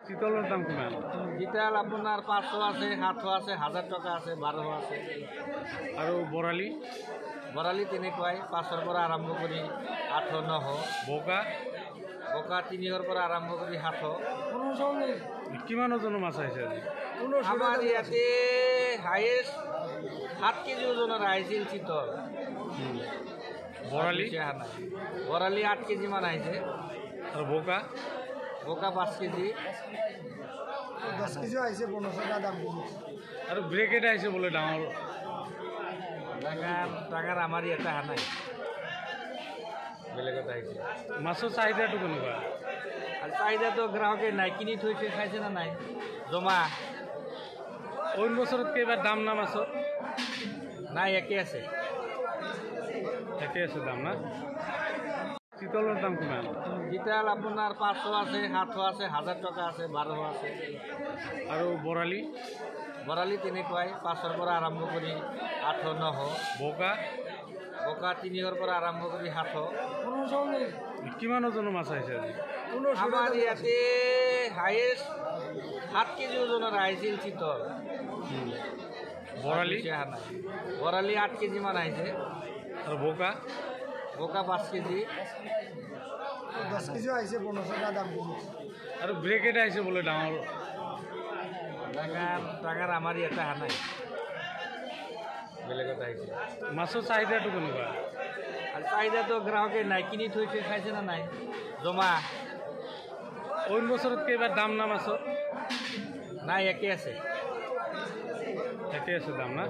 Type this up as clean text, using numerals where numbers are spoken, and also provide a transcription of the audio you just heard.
চিতলেৰ দাম কিমান? চিতল আপনাৰ 500 আছে, 700 আছে, 1000 টাকা আছে, 1200 আছে। আৰু বৰালি? বৰালি তেনেকুৱাই 500ৰ পৰা আৰম্ভ কৰি 800 900। বগা? বকা 300ৰ পৰা আৰম্ভ কৰি 700। কিমান ওজনৰ মাছ আহিছে আজি? আমাৰ ইয়াতে হাইয়েষ্ট 7 কেজি ওজনৰ আহিছিল চিতল। বৰালি? বৰালি 8 কেজি মান আহিছে। আৰু বগা? বকা 5 কেজি। 10 কেজি আহিছে 1500 টাকা দাম। আৰু ব্ৰেকেট আহিছে বোলে ডাঙৰ। ডাঙৰ আমাৰ ইয়াতে অহা নাই, বেলেগত আহিছে। মাছৰ চাহিদাটো কেনেকুৱা? আৰু চাহিদাটো গ্ৰাহকে নাই কিনি থৈছে, খাইছে না নাই জমা। অইন বছৰতকৈ এইবাৰ দাম না মাছৰ? নাই, একে আছে। একে আছে দাম না? চিতলের দাম কিমান? চিতল আপনার 500 আছে, 700 আছে, 1000 টাকা আছে, 1200 আছে। আৰু বৰালি? বৰালি তেনেকুৱাই 500ৰ পৰা আৰম্ভ কৰি 800 900। বগা? বকা 300ৰ পৰা আৰম্ভ কৰি 700। কিমান ওজনৰ মাছ আহিছে আজি? আমাৰ ইয়াতে হাইয়েষ্ট 7 কেজি ওজনৰ আহিছিল চিতল। বৰালি? বৰালি 8 কেজি মান আহিছে। আৰু বগা? বকা 5 কেজি। 10 কেজি আহিছে 1500 টাকা দাম। আৰু ব্ৰেকেট আহিছে বোলে ডাঙৰ। ডাঙৰ আমাৰ ইয়াতে অহা নাই, বেলেগত আহিছে। মাছৰ চাহিদাটো কেনেকুৱা? আৰু চাহিদাটো গ্ৰাহকে নাই কিনি থৈছে, খাইছে না নাই জমা। অইন বছৰতকৈ এইবাৰ দাম না মাছৰ? নাই, একে আছে। একে আছে দাম না?